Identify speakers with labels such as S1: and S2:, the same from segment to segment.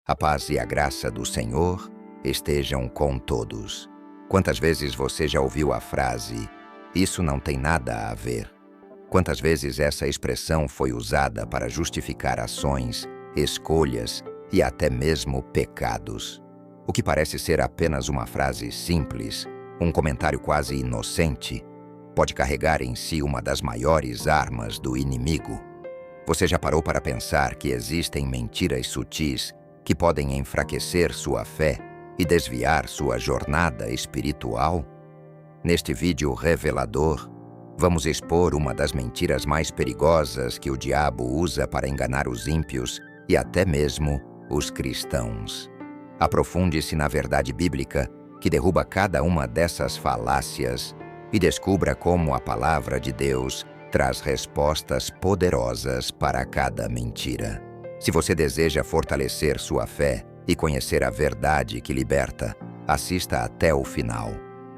S1: A paz e a graça do Senhor estejam com todos. Quantas vezes você já ouviu a frase, "Isso não tem nada a ver"? Quantas vezes essa expressão foi usada para justificar ações, escolhas e até mesmo pecados? O que parece ser apenas uma frase simples, um comentário quase inocente, pode carregar em si uma das maiores armas do inimigo. Você já parou para pensar que existem mentiras sutis que podem enfraquecer sua fé e desviar sua jornada espiritual? Neste vídeo revelador, vamos expor uma das mentiras mais perigosas que o diabo usa para enganar os ímpios e até mesmo os cristãos. Aprofunde-se na verdade bíblica que derruba cada uma dessas falácias e descubra como a palavra de Deus traz respostas poderosas para cada mentira. Se você deseja fortalecer sua fé e conhecer a verdade que liberta, assista até o final.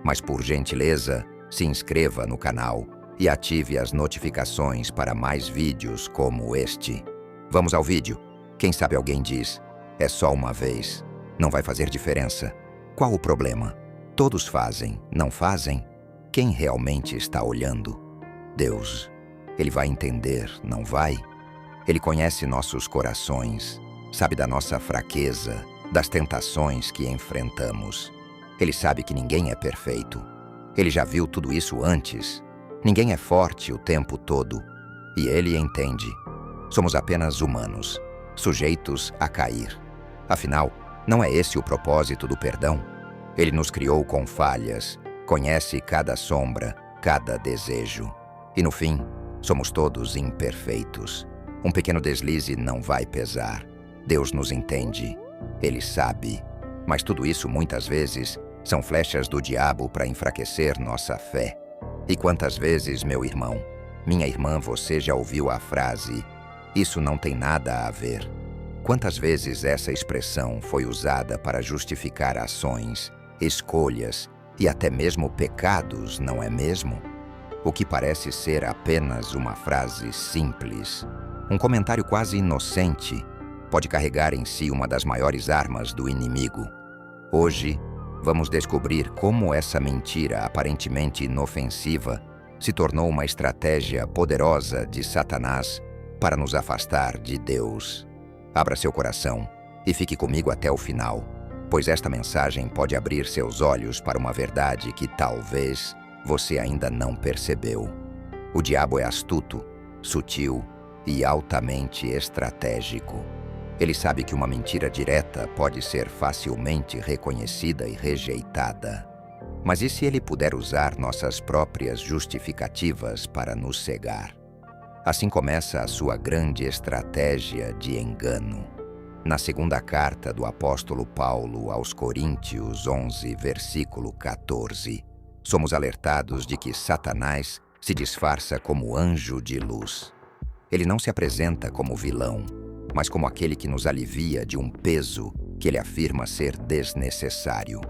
S1: Mas por gentileza, se inscreva no canal e ative as notificações para mais vídeos como este. Vamos ao vídeo. Quem sabe alguém diz, é só uma vez, não vai fazer diferença. Qual o problema? Todos fazem, não fazem? Quem realmente está olhando? Deus. Ele vai entender, não vai? Ele conhece nossos corações, sabe da nossa fraqueza, das tentações que enfrentamos. Ele sabe que ninguém é perfeito. Ele já viu tudo isso antes. Ninguém é forte o tempo todo. E ele entende. Somos apenas humanos, sujeitos a cair. Afinal, não é esse o propósito do perdão? Ele nos criou com falhas, conhece cada sombra, cada desejo. E no fim, somos todos imperfeitos. Um pequeno deslize não vai pesar. Deus nos entende. Ele sabe. Mas tudo isso, muitas vezes, são flechas do diabo para enfraquecer nossa fé. E quantas vezes, meu irmão, minha irmã, você já ouviu a frase, "Isso não tem nada a ver"? Quantas vezes essa expressão foi usada para justificar ações, escolhas e até mesmo pecados, não é mesmo? O que parece ser apenas uma frase simples, um comentário quase inocente, pode carregar em si uma das maiores armas do inimigo. Hoje, vamos descobrir como essa mentira aparentemente inofensiva se tornou uma estratégia poderosa de Satanás para nos afastar de Deus. Abra seu coração e fique comigo até o final, pois esta mensagem pode abrir seus olhos para uma verdade que talvez você ainda não percebeu. O diabo é astuto, sutil e altamente estratégico. Ele sabe que uma mentira direta pode ser facilmente reconhecida e rejeitada. Mas e se ele puder usar nossas próprias justificativas para nos cegar? Assim começa a sua grande estratégia de engano. Na segunda carta do apóstolo Paulo aos Coríntios 11, versículo 14, somos alertados de que Satanás se disfarça como anjo de luz. Ele não se apresenta como vilão, mas como aquele que nos alivia de um peso que ele afirma ser desnecessário.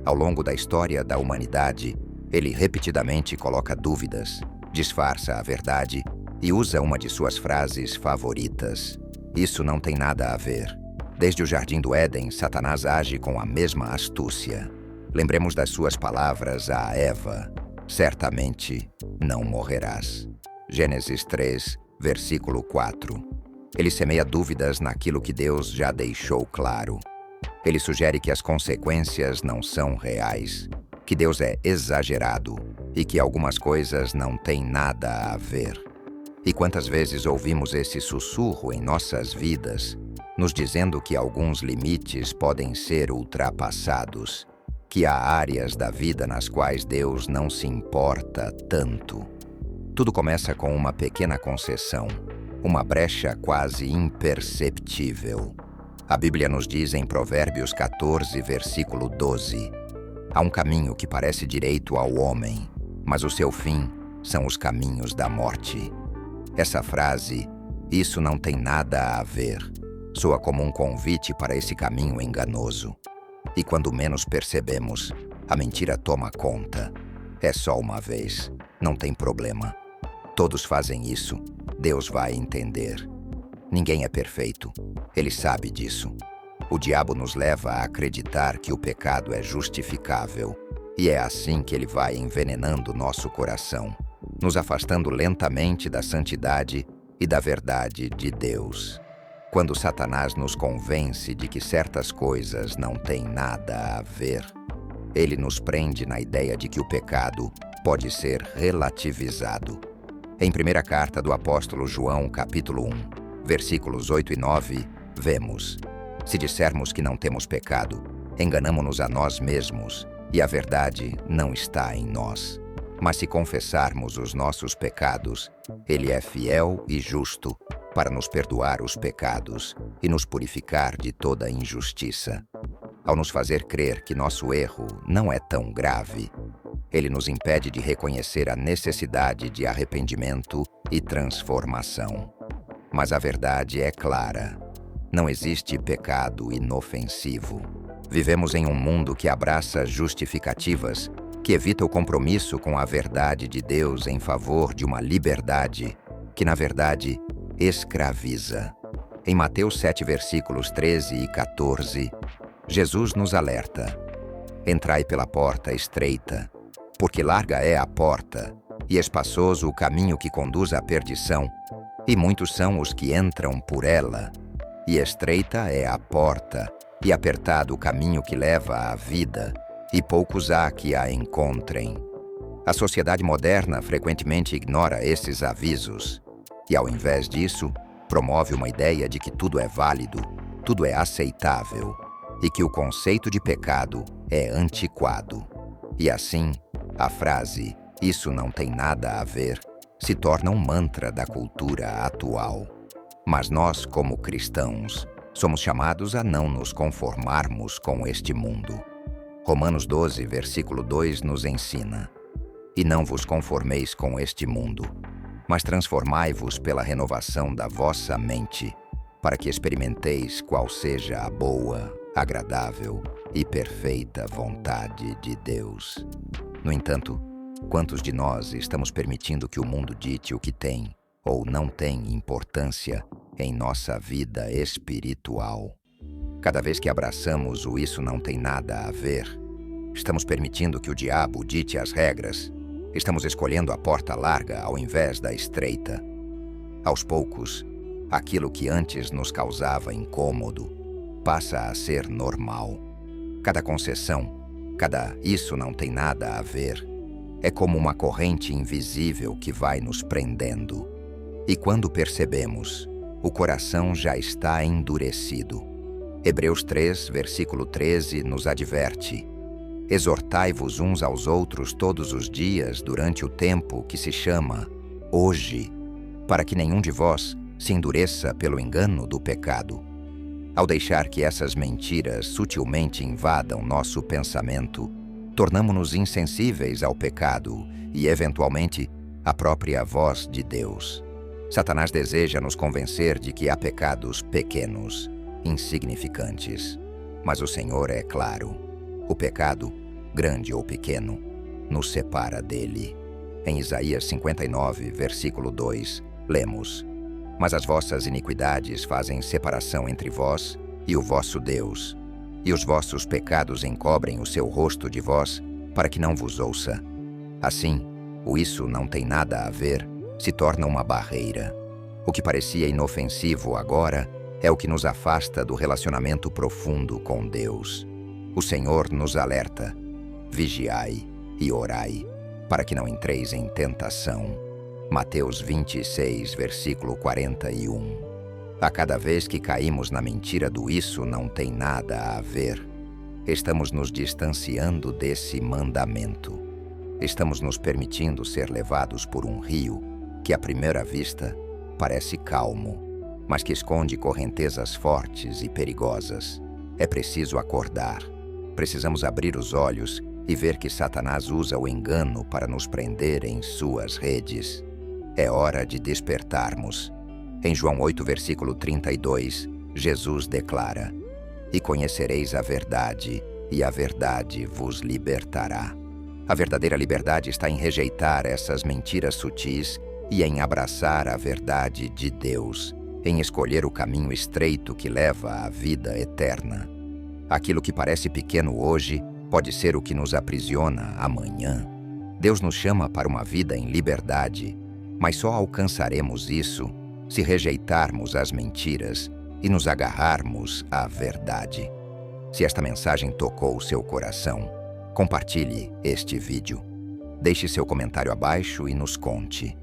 S1: Ao longo da história da humanidade, ele repetidamente coloca dúvidas, disfarça a verdade e usa uma de suas frases favoritas. Isso não tem nada a ver. Desde o Jardim do Éden, Satanás age com a mesma astúcia. Lembremos das suas palavras a Eva, certamente não morrerás. Gênesis 3, versículo 4. Ele semeia dúvidas naquilo que Deus já deixou claro. Ele sugere que as consequências não são reais, que Deus é exagerado e que algumas coisas não têm nada a ver. E quantas vezes ouvimos esse sussurro em nossas vidas, nos dizendo que alguns limites podem ser ultrapassados, que há áreas da vida nas quais Deus não se importa tanto. Tudo começa com uma pequena concessão, uma brecha quase imperceptível. A Bíblia nos diz em Provérbios 14, versículo 12, há um caminho que parece direito ao homem, mas o seu fim são os caminhos da morte. Essa frase, "Isso não tem nada a ver", soa como um convite para esse caminho enganoso. E quando menos percebemos, a mentira toma conta. É só uma vez, não tem problema. Todos fazem isso, Deus vai entender. Ninguém é perfeito, ele sabe disso. O diabo nos leva a acreditar que o pecado é justificável, e é assim que ele vai envenenando nosso coração, nos afastando lentamente da santidade e da verdade de Deus. Quando Satanás nos convence de que certas coisas não têm nada a ver, ele nos prende na ideia de que o pecado pode ser relativizado. Em primeira carta do apóstolo João, capítulo 1, versículos 8 e 9, vemos: se dissermos que não temos pecado, enganamo-nos a nós mesmos, e a verdade não está em nós. Mas se confessarmos os nossos pecados, ele é fiel e justo para nos perdoar os pecados e nos purificar de toda injustiça. Ao nos fazer crer que nosso erro não é tão grave, ele nos impede de reconhecer a necessidade de arrependimento e transformação. Mas a verdade é clara: não existe pecado inofensivo. Vivemos em um mundo que abraça justificativas, que evita o compromisso com a verdade de Deus em favor de uma liberdade que, na verdade, escraviza. Em Mateus 7, versículos 13 e 14, Jesus nos alerta: entrai pela porta estreita, porque larga é a porta, e espaçoso o caminho que conduz à perdição, e muitos são os que entram por ela. E estreita é a porta, e apertado o caminho que leva à vida, e poucos há que a encontrem. A sociedade moderna frequentemente ignora esses avisos, e ao invés disso, promove uma ideia de que tudo é válido, tudo é aceitável, e que o conceito de pecado é antiquado. E assim, a frase "isso não tem nada a ver" se torna um mantra da cultura atual. Mas nós, como cristãos, somos chamados a não nos conformarmos com este mundo. Romanos 12, versículo 2 nos ensina: e não vos conformeis com este mundo, mas transformai-vos pela renovação da vossa mente, para que experimenteis qual seja a boa, agradável e perfeita vontade de Deus. No entanto, quantos de nós estamos permitindo que o mundo dite o que tem ou não tem importância em nossa vida espiritual? Cada vez que abraçamos o "isso não tem nada a ver", estamos permitindo que o diabo dite as regras. Estamos escolhendo a porta larga ao invés da estreita. Aos poucos, aquilo que antes nos causava incômodo passa a ser normal. Cada concessão, cada "isso não tem nada a ver", é como uma corrente invisível que vai nos prendendo. E quando percebemos, o coração já está endurecido. Hebreus 3, versículo 13, nos adverte: exortai-vos uns aos outros todos os dias durante o tempo que se chama hoje, para que nenhum de vós se endureça pelo engano do pecado. Ao deixar que essas mentiras sutilmente invadam nosso pensamento, tornamo-nos insensíveis ao pecado e, eventualmente, à própria voz de Deus. Satanás deseja nos convencer de que há pecados pequenos, insignificantes. Mas o Senhor é claro: o pecado, grande ou pequeno, nos separa dele. Em Isaías 59, versículo 2, lemos: mas as vossas iniquidades fazem separação entre vós e o vosso Deus, e os vossos pecados encobrem o seu rosto de vós, para que não vos ouça. Assim, o "isso não tem nada a ver" se torna uma barreira. O que parecia inofensivo agora é o que nos afasta do relacionamento profundo com Deus. O Senhor nos alerta: vigiai e orai, para que não entreis em tentação. Mateus 26, versículo 41. A cada vez que caímos na mentira do "isso não tem nada a ver", estamos nos distanciando desse mandamento. Estamos nos permitindo ser levados por um rio que, à primeira vista, parece calmo, mas que esconde correntezas fortes e perigosas. É preciso acordar. Precisamos abrir os olhos e ver que Satanás usa o engano para nos prender em suas redes. É hora de despertarmos. Em João 8, versículo 32, Jesus declara: e conhecereis a verdade, e a verdade vos libertará. A verdadeira liberdade está em rejeitar essas mentiras sutis e em abraçar a verdade de Deus, em escolher o caminho estreito que leva à vida eterna. Aquilo que parece pequeno hoje pode ser o que nos aprisiona amanhã. Deus nos chama para uma vida em liberdade, mas só alcançaremos isso se rejeitarmos as mentiras e nos agarrarmos à verdade. Se esta mensagem tocou o seu coração, compartilhe este vídeo. Deixe seu comentário abaixo e nos conte.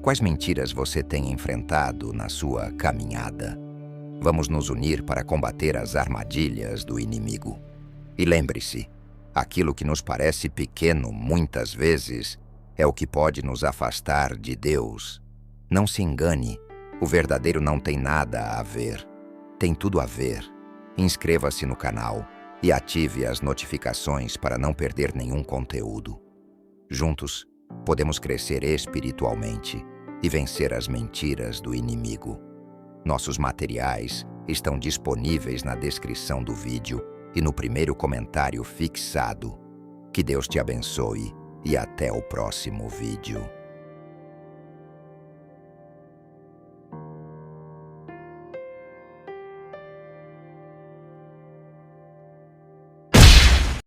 S1: Quais mentiras você tem enfrentado na sua caminhada? Vamos nos unir para combater as armadilhas do inimigo. E lembre-se, aquilo que nos parece pequeno muitas vezes é o que pode nos afastar de Deus. Não se engane, o verdadeiro não tem nada a ver. Tem tudo a ver. Inscreva-se no canal e ative as notificações para não perder nenhum conteúdo. Juntos, podemos crescer espiritualmente e vencer as mentiras do inimigo. Nossos materiais estão disponíveis na descrição do vídeo e no primeiro comentário fixado. Que Deus te abençoe e até o próximo vídeo.